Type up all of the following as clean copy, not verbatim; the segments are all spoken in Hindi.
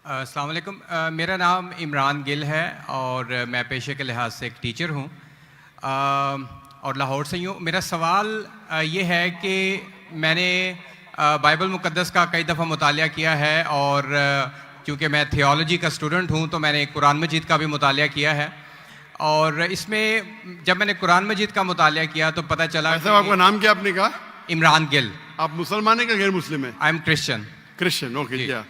अस्सलाम वालेकुम। मेरा नाम इमरान गिल है और मैं पेशे के लिहाज से एक टीचर हूँ और लाहौर से ही हूँ। मेरा सवाल ये है कि मैंने बाइबल मुक़द्दस का कई दफ़ा मुतालिया किया है और क्योंकि मैं थियोलॉजी का स्टूडेंट हूँ तो मैंने कुरान मजीद का भी मुतालिया किया है। और इसमें जब मैंने कुरान मजीद का मुतालिया किया तो पता चला कि आपका नाम क्या आपने कहा? इमरान गिल। आप मुसलमान हैं कि गैर मुस्लिम है? I am Christian. Christian, okay. क्या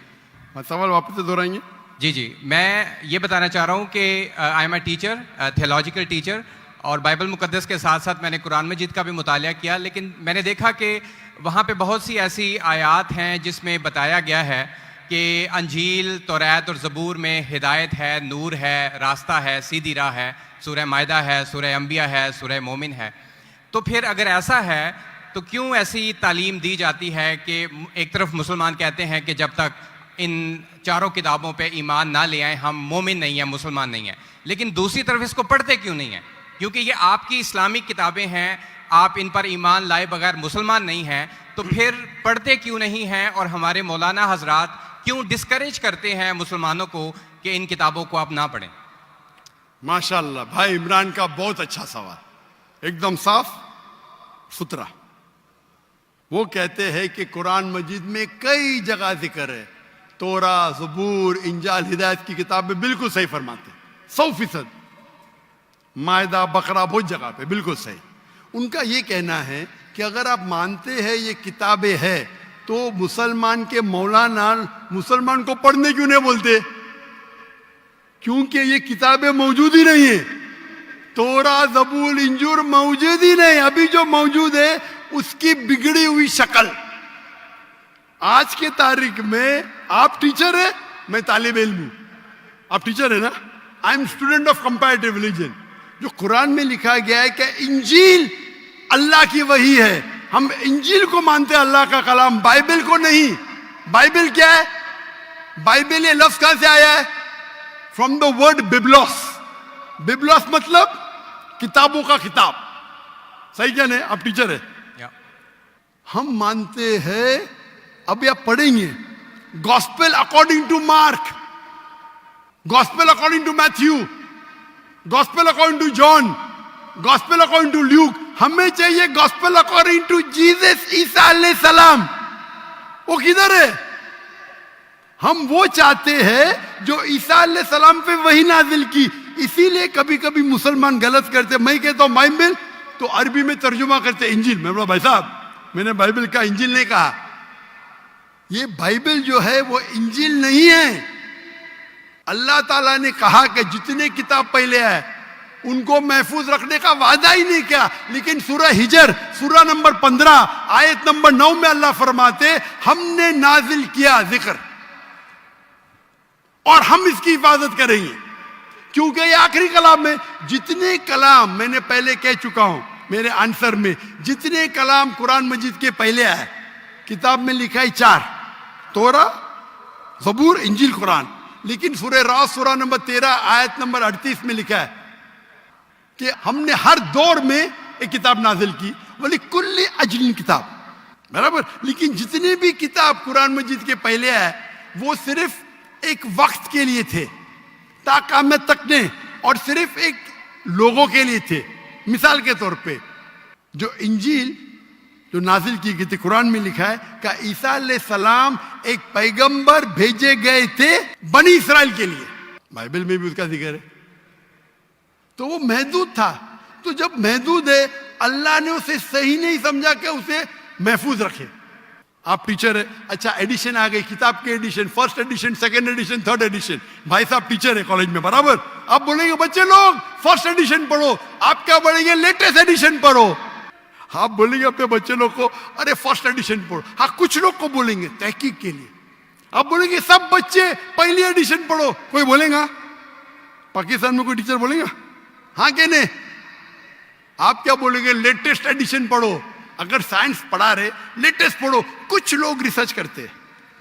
सवाल वापस से दोहराएंगे? जी, मैं ये बताना चाह रहा हूँ कि I am a teacher, theological teacher, और बाइबल मुक़द्दस के साथ साथ मैंने कुरान मजीद का भी मुतालिया किया। लेकिन मैंने देखा कि वहाँ पे बहुत सी ऐसी आयात हैं जिसमें बताया गया है कि अंजील, तौरात और ज़बूर में हिदायत है, नूर है, रास्ता है, सीधी राह है। सूरह मायदा है, सूरह अंबिया है, सूरह मोमिन है। तो फिर अगर ऐसा है तो क्यों ऐसी तालीम दी जाती है कि एक तरफ मुसलमान कहते हैं कि जब तक इन चारों किताबों पे ईमान ना ले आए हम मोमिन नहीं हैं, मुसलमान नहीं हैं, लेकिन दूसरी तरफ इसको पढ़ते क्यों नहीं हैं? क्योंकि ये आपकी इस्लामिक किताबें हैं, आप इन पर ईमान लाए बगैर मुसलमान नहीं हैं, तो फिर पढ़ते क्यों नहीं हैं? और हमारे मौलाना हजरात क्यों डिस्करेज करते हैं मुसलमानों को कि इन किताबों को आप ना पढ़ें? माशाल्लाह, भाई इमरान का बहुत अच्छा सवाल, एकदम साफ सुथरा। वो कहते हैं कि कुरान मजीद में कई जगह जिक्र है, तोरा, ज़बूर, इंजाल, हिदायत की किताबें बिल्कुल सही फरमाते, 100%। मायदा, बकरा, बहुत जगह पे बिल्कुल सही। उनका ये कहना है कि अगर आप मानते हैं ये किताबें हैं तो मुसलमान के मौलाना मुसलमान को पढ़ने क्यों नहीं बोलते? क्योंकि ये किताबें मौजूद ही नहीं है। तोरा, ज़बूर, इंजूर मौजूद ही नहीं। अभी जो मौजूद है उसकी बिगड़ी हुई शक्ल। आज के तारीख में आप टीचर है, मैं तालिब इल्म हूं। आप टीचर है ना? I am student of comparative religion. जो कुरान में लिखा गया है कि इंजील अल्लाह की वही है, हम इंजील को मानते हैं, अल्लाह का कलाम, बाइबल को नहीं। बाइबल क्या है? बाइबल ये लफ्ज कहां से आया है? From the word biblos. Biblos मतलब किताबों का किताब। सही क्या नहीं? आप टीचर है। हम मानते हैं, अभी आप पढ़ेंगे, gospel according to Mark, gospel according to Matthew, gospel according to John, gospel according to Luke. हमें चाहिए गॉस्पेल अकॉर्डिंग टू जीसस, ईसा अलैहि सलाम। वो किधर है? हम वो चाहते हैं जो ईसा अलैहि सलाम पे वही नाजिल की। इसीलिए कभी कभी मुसलमान गलत करते। मैं कहता हूं बाइबल, तो अरबी में तर्जुमा करते इंजील। मैं बोला भाई साहब, मैंने बाइबल का इंजील नहीं कहा। ये बाइबल जो है वो इंजील नहीं है। अल्लाह ताला ने कहा कि जितने किताब पहले आए उनको महफूज रखने का वादा ही नहीं किया। लेकिन सूरह हिजर, सूरह नंबर 15, आयत नंबर 9 में अल्लाह फरमाते हमने नाजिल किया जिक्र और हम इसकी हिफाजत करेंगे, क्योंकि ये आखिरी कलाम है। जितने कलाम मैंने पहले कह चुका हूं मेरे आंसर में, जितने कलाम कुरान मजीद के पहले आए, किताब में लिखा है 4, तोरा, ज़बूर, इंजील, कुरान। लेकिन सूरह रात, सूरह नंबर 13, आयत नंबर 38 में लिखा है कि हमने हर दौर में एक किताब नाजिल की, वली कुल्ली अजलिन किताब, बराबर। लेकिन जितने भी किताब कुरान मजीद के पहले आए वो सिर्फ एक वक्त के लिए थे, ताक़यामत तक ने, और सिर्फ एक लोगों के लिए थे। मिसाल के तौर पे जो इंजील जो नाजिल की गई थी, कुरान में लिखा है कि ईसा अलैहि सलाम एक पैगंबर भेजे गए थे बनी इसराइल के लिए। बाइबल में भी उसका जिक्र है। तो वो महदूद था। तो जब महदूद है, अल्लाह ने उसे सही नहीं समझा कि उसे महफूज रखे। आप टीचर है, अच्छा एडिशन आ गई, किताब के edition, first edition, second edition, third edition. भाई साहब टीचर है कॉलेज में, बराबर। आप बोलेंगे बच्चे लोग फर्स्ट एडिशन पढ़ो, आप क्या बोलेंगे? लेटेस्ट एडिशन पढ़ो। आप बोलेंगे अपने बच्चे लोग को अरे फर्स्ट एडिशन पढ़ो। हाँ, कुछ लोग को बोलेंगे तहकीक के लिए। आप बोलेंगे सब बच्चे पहली एडिशन पढ़ो, कोई बोलेगा? पाकिस्तान में कोई टीचर बोलेगा? हाँ कि नहीं? आप क्या बोलेंगे? लेटेस्ट एडिशन पढ़ो। अगर साइंस पढ़ा रहे, लेटेस्ट पढ़ो। कुछ लोग रिसर्च करते,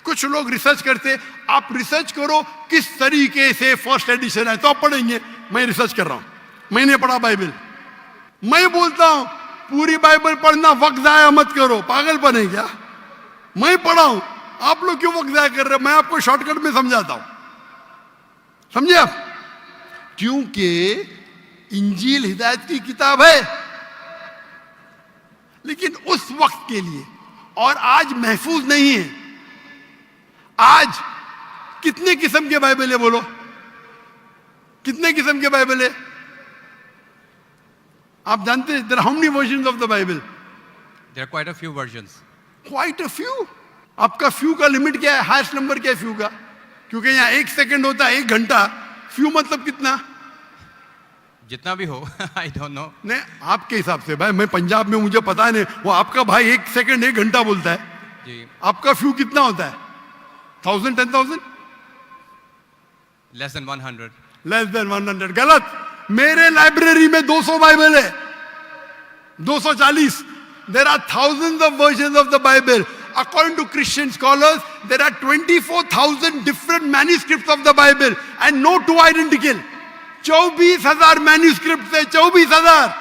कुछ लोग रिसर्च करते। आप रिसर्च करो किस तरीके से फर्स्ट एडिशन है, तो आप पढ़ेंगे। मैं रिसर्च कर रहा हूं, मैंने पढ़ा बाइबल। मैं बोलता हूं पूरी बाइबल पढ़ना, वक्त जाया मत करो। पागलपन है क्या? मैं पढ़ा हूं, आप लोग क्यों वक्त जाया कर रहे हो? मैं आपको शॉर्टकट में समझाता हूं। समझे आप? क्योंकि इंजील हिदायत की किताब है, लेकिन उस वक्त के लिए, और आज महफूज नहीं है। आज कितने किस्म के बाइबल है बोलो? कितने किस्म के बाइबल है? आप जानते हैं there are how many versions of the Bible? There are quite a few versions. Quite a few. आपका फ्यू का लिमिट क्या है? हाईएस्ट नंबर क्या है फ्यू का? क्योंकि यहाँ 1 सेकंड होता है 1 घंटा। फ्यू मतलब कितना? जितना भी हो आई डोंट नो। नहीं, आपके हिसाब से भाई, मैं पंजाब में, मुझे पता नहीं। वो आपका भाई 1 सेकंड 1 घंटा बोलता है जी। आपका फ्यू कितना होता है? 1000, 10,000? Less than 100। Less than 100। गलत। मेरे लाइब्रेरी में 200 बाइबल है, 240। There are thousands of versions of the Bible. According to Christian scholars, there are 24,000 different manuscripts of the Bible and no two identical. 24,000 manuscript है, 24,000,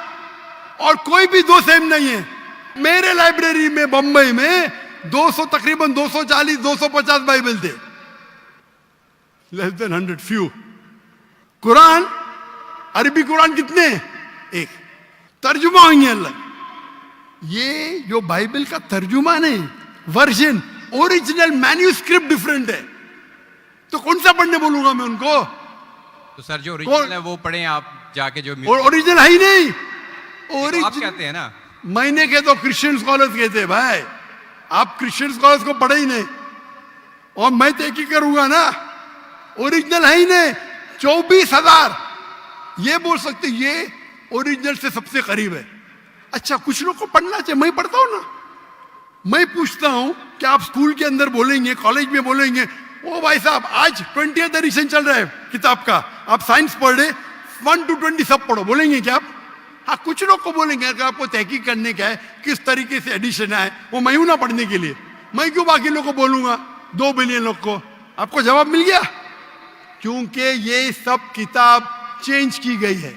और कोई भी दो सेम नहीं है। मेरे लाइब्रेरी में बंबई में 200, तकरीबन 240, 250 बाइबल थे। Less than 100, few. कुरान, अरबी कुरान कितने? एक। तर्जुमा होंगे अलग। ये जो बाइबल का तर्जुमा नहीं, वर्जन, ओरिजिनल मैन्यूस्क्रिप्ट डिफरेंट है। तो कौन सा पढ़ने बोलूंगा मैं उनको? तो सर जो ओरिजिनल है वो पढ़े आप जाके, जो ओरिजिनल है ही नहीं। तो आप कहते हैं ना, मैंने कहे तो क्रिश्चियन स्कॉलर्स कहते हैं भाई। आप क्रिश्चियन स्कॉलर्स को पढ़े ही नहीं, और मैं तो एक ही करूंगा ना। ओरिजिनल है ही नहीं। 24,000 ये बोल सकते ये ओरिजिनल से सबसे करीब है। अच्छा, कुछ लोग को पढ़ना चाहिए, मैं पढ़ता हूं ना। मैं पूछता हूं कि आप स्कूल के अंदर बोलेंगे, कॉलेज में बोलेंगे, ओ भाई साहब आज 20th एडिशन चल रहा है किताब का, आप साइंस पढ़ रहे, 1 to 20 सब पढ़ो, बोलेंगे क्या आप? हाँ, कुछ लोग को बोलेंगे। अगर आपको तहकीक करने का है किस तरीके से एडिशन है, वो मैं हूं ना पढ़ने के लिए। मैं क्यों बाकी लोग को बोलूंगा, 2 बिलियन लोग को? आपको जवाब मिल गया। क्योंकि ये सब किताब चेंज की गई है।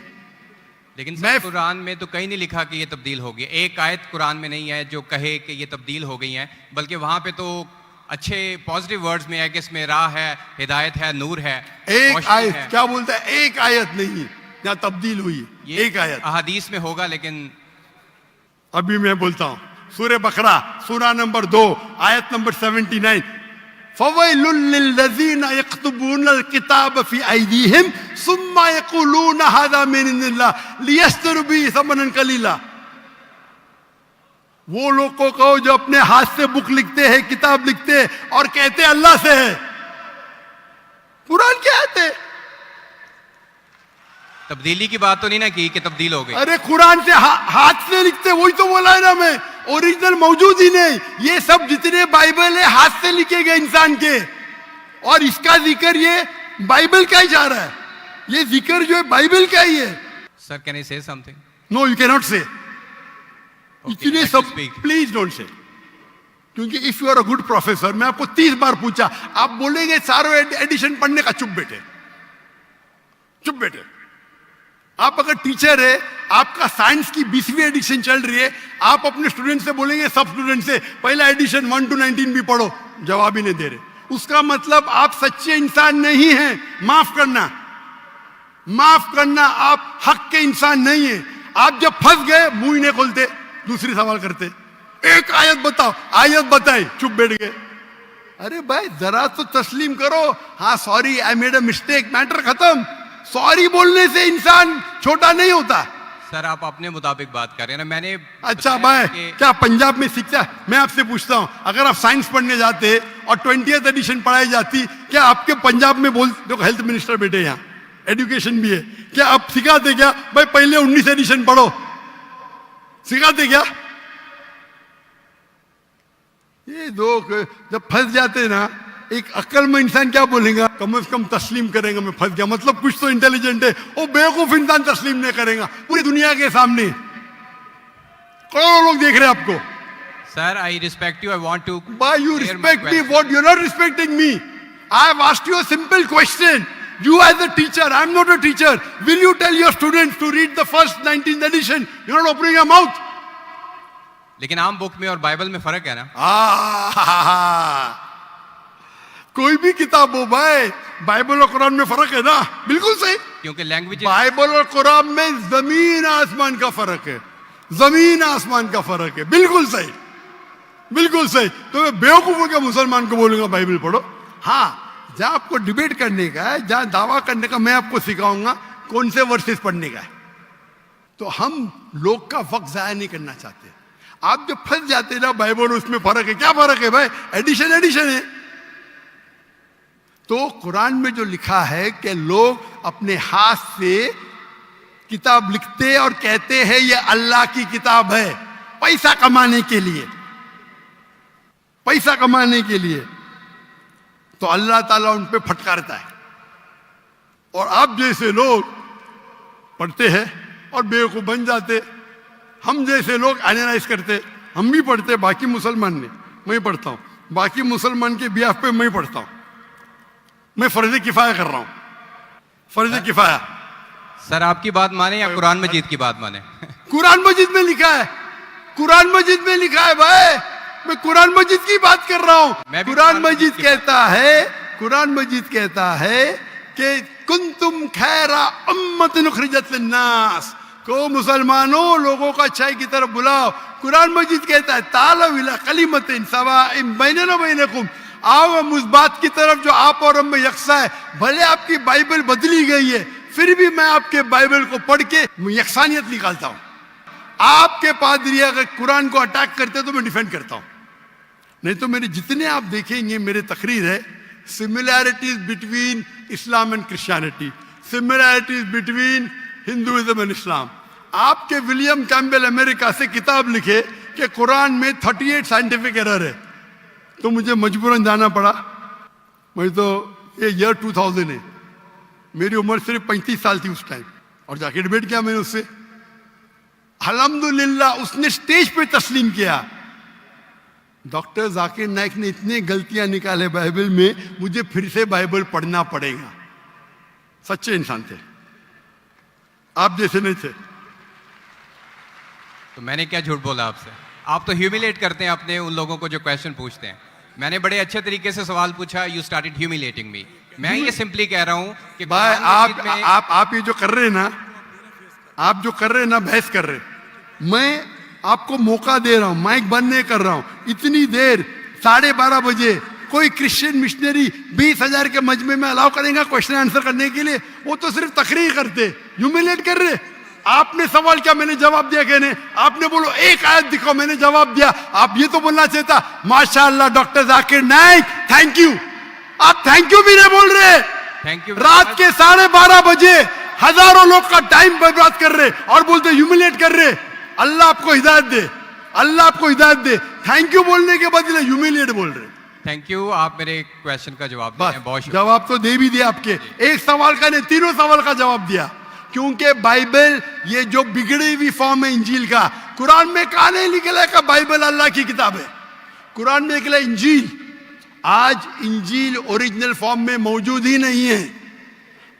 लेकिन सर कुरान में तो कहीं नहीं लिखा कि ये तब्दील हो गई। एक आयत कुरान में नहीं है जो कहे कि ये तब्दील हो गई है, बल्कि वहां पे तो अच्छे पॉजिटिव वर्ड्स में है कि इसमें राह है, हिदायत है, नूर है। एक आयत क्या बोलता है? एक आयत नहीं यहाँ तब्दील हुई, एक आयत। अहादीस में होगा, लेकिन अभी मैं बोलता हूं। सूरह बकरा, सूरा नंबर 2, आयत नंबर 79। फवैलुल लिल्लज़ीना यक्तुबूनल किताब फी अयदीहिम सुम्मा यक़ूलूना हाज़ा मिन इंदिल्लाह लियश्तरू बिही समनन कलीला। वो लोग को कहो जो अपने हाथ से बुक लिखते हैं, किताब लिखते हैं, और कहते हैं अल्लाह से है। कुरान क्या है? तब्दीली की बात तो नहीं ना की कि तब्दील हो गई। अरे कुरान से हाथ से लिखते, वही तो बोला है ना मैं। ओरिजिनल मौजूद ही नहीं। ये सब जितने बाइबल है हाथ से लिखे गए इंसान के, और इसका जिक्र ये बाइबल का ही जा रहा है। ये जिक्र जो है बाइबल का ही है। Sir can I say something? No, you can not say. इतने सब speak. Please don't say. क्योंकि if you are a good professor, मैं आपको 30 बार पूछा, आप बोलेंगे सारों एडिशन पढ़ने का, चुप बैठे, चुप बैठे। आप अगर टीचर है, आपका साइंस की 20वीं एडिशन चल रही है, आप अपने स्टूडेंट से बोलेंगे, सब स्टूडेंट से पहला एडिशन 1 to 19 भी पढ़ो, जवाब ही नहीं दे रहे। उसका मतलब आप सच्चे इंसान नहीं हैं। माफ करना, माफ करना, आप हक के इंसान नहीं है। आप जब फंस गए मुंह ही नहीं खोलते, दूसरी सवाल करते। एक आयत बताओ, आयत बताई, चुप बैठ गए। अरे भाई जरा तो तस्लीम करो। हाँ sorry, I made a mistake, matter खत्म। सॉरी बोलने से इंसान छोटा नहीं होता। सर आप अपने मुताबिक बात कर रहे हैं ना, मैंने अच्छा भाई क्या पंजाब में सीखता? मैं आपसे पूछता हूं, अगर आप साइंस पढ़ने जाते और 20th एडिशन पढ़ाई जाती, क्या आपके पंजाब में बोल, देखो हेल्थ मिनिस्टर बैठे यहाँ, एजुकेशन भी है, क्या आप सिखाते क्या भाई पहले 19 एडिशन पढ़ो? सिखाते क्या? ये दो जब फंस जाते ना, एक अक्लमंद इंसान क्या बोलेगा? कम से कम तस्लीम करेगा मैं फंस गया, मतलब कुछ तो इंटेलिजेंट है। वो बेवकूफ इंसान तस्लीम नहीं करेगा पूरी दुनिया के सामने। करोड़ों लोग देख रहे हैं आपको। Sir I respect you, I want to Why you respect me? What? You're not respecting me. I have asked you a simple question. You as a teacher, I'm not a teacher. Will you tell your students to read the first 19th edition? You're not opening your mouth. लेकिन आम बुक में और बाइबल में फर्क है ना। कोई भी किताब हो भाई, बाइबल और कुरान में फर्क है ना? बिल्कुल सही। क्योंकि लैंग्वेज बाइबल और कुरान में जमीन आसमान का फर्क है, जमीन आसमान का फर्क है। बिल्कुल सही, बिल्कुल सही। तो मैं बेवकूफों के मुसलमान को बोलूंगा बाइबल पढ़ो। हाँ, जहां आपको डिबेट करने का है, जहां दावा करने का, मैं आपको सिखाऊंगा कौन से वर्सेस पढ़ने का है। तो हम लोग का वक्त जाया नहीं करना चाहते। आप जब फंस जाते ना बाइबल उसमें फर्क है, क्या फर्क है भाई? एडिशन एडिशन है। तो कुरान में जो लिखा है कि लोग अपने हाथ से किताब लिखते और कहते हैं ये अल्लाह की किताब है, पैसा कमाने के लिए, पैसा कमाने के लिए, तो अल्लाह ताला उन पे फटकारता है। और आप जैसे लोग पढ़ते हैं और बेवकूफ बन जाते। हम जैसे लोग एनालाइज करते, हम भी पढ़ते, बाकी मुसलमान ने, मैं पढ़ता हूं, बाकी मुसलमान के बिहाफ पे मैं पढ़ता हूं। मैं फर्ज किफाया कर रहा हूं, फर्ज किफाया। सर आपकी बात माने या कुरान मजीद की बात माने? कुरान मजीद में लिखा है, कुरान मजीद में लिखा है भाई, मैं कुरान मजीद की बात कर रहा हूं। कुरान मजीद कहता है, कुरान मजीद कहता है कि कुंतुम खैरा उम्मतिन उखरिजत लिन्नास, को मुसलमानों लोगों को अच्छाई की तरफ बुलाओ। कुरान मजीद कहता है तालव इला कलिमतिन सवाइन बैनना बैनकुम, आओ हम उस बात की तरफ जो आप और हम में यकसा है। भले आपकी बाइबल बदली गई है, फिर भी मैं आपके बाइबल को पढ़ के यकसानियत निकालता हूं। आपके पादरी अगर कुरान को अटैक करते तो मैं डिफेंड करता हूं, नहीं तो मेरे जितने आप देखेंगे मेरे तकरीर है similarities between Islam and Christianity, similarities between Hinduism and Islam. आपके विलियम कैम्पबेल अमेरिका से किताब लिखे कि कुरान में 38 साइंटिफिक एरर है, तो मुझे मजबूरन जाना पड़ा। मैं तो ये ईयर 2000 है, मेरी उम्र सिर्फ 35 साल थी उस टाइम, और जाके डिबेट किया मैंने उससे। अल्हम्दुलिल्लाह उसने स्टेज पे तस्लीम किया। डॉक्टर जाकिर नाइक ने इतनी गलतियां निकाले बाइबल में, मुझे फिर से बाइबल पढ़ना पड़ेगा। सच्चे इंसान थे, आप जैसे नहीं थे। तो मैंने क्या झूठ बोला आपसे? आप तो ह्यूमिलेट करते हैं अपने उन लोगों को जो क्वेश्चन पूछते हैं। मैंने बड़े अच्छे तरीके से सवाल पूछा, यू स्टार्टेड ह्यूमिलेटिंग मी। मैं ये सिंपली कह रहा हूं कि भाई आप ये जो कर रहे हैं ना, आप जो कर रहे हैं ना, बहस कर रहे हैं, मैं आपको मौका दे रहा हूं, माइक बंद नहीं कर रहा हूं। इतनी देर 12:30 बजे कोई क्रिश्चियन मिशनरी 20,000 के मजमे में अलाउ करेगा क्वेश्चन आंसर करने के लिए? वो तो सिर्फ तकरीर करते, ह्यूमिलेट कर रहे। आपने सवाल किया, मैंने जवाब दिया। कहने आपने बोलो एक आयत दिखाओ, मैंने जवाब दिया। आप ये तो बोलना चाहिए था माशाअल्लाह doctor Zakir Naik thank you. आप थैंक यू भी नहीं बोल रहे। Thank you. रात के 12:30 बजे हजारों लोग का टाइम बर्बाद कर रहे और बोलते ह्यूमिलेट कर रहे। अल्लाह आपको हिदायत दे, अल्लाह आपको हिदायत दे। थैंक यू बोलने के बदले ह्यूमिलेट बोल रहे। थैंक यू, आप मेरे क्वेश्चन का जवाब दिए हैं, बहुत शुक्रिया। जवाब तो दे भी दिया आपके, एक सवाल का नहीं, तीनों सवाल का जवाब दिया। क्योंकि बाइबल ये जो बिगड़ी हुई फॉर्म है इंजील का, कुरान में कहा नहीं निकला का बाइबल अल्लाह की किताब है। कुरान में निकला इंजील। आज इंजील ओरिजिनल फॉर्म में मौजूद ही नहीं है।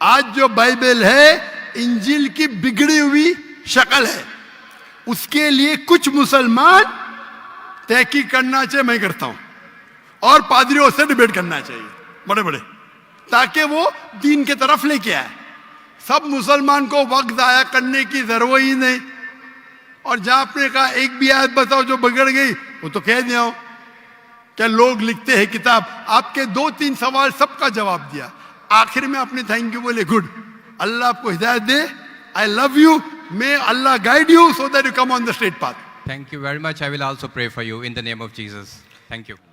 आज जो बाइबल है इंजील की बिगड़ी हुई शक्ल है। उसके लिए कुछ मुसलमान तहकीक करना चाहिए, मैं करता हूं, और पादरियों से डिबेट करना चाहिए बड़े बड़े, ताकि वो दीन की तरफ लेके आए। सब मुसलमान को वक्त जाया करने की जरूरत ही नहीं। और जहां आपने कहा एक भी आयत बताओ जो बिगड़ गई, वो तो कह दिया हूं। क्या लोग लिखते हैं किताब, आपके 2-3 सवाल सबका जवाब दिया। आखिर में आपने थैंक यू बोले, गुड, अल्लाह आपको हिदायत दे, I love you, may Allah guide you so that you come on the straight path. Thank you very much. I will also pray for you in the name of Jesus. Thank you.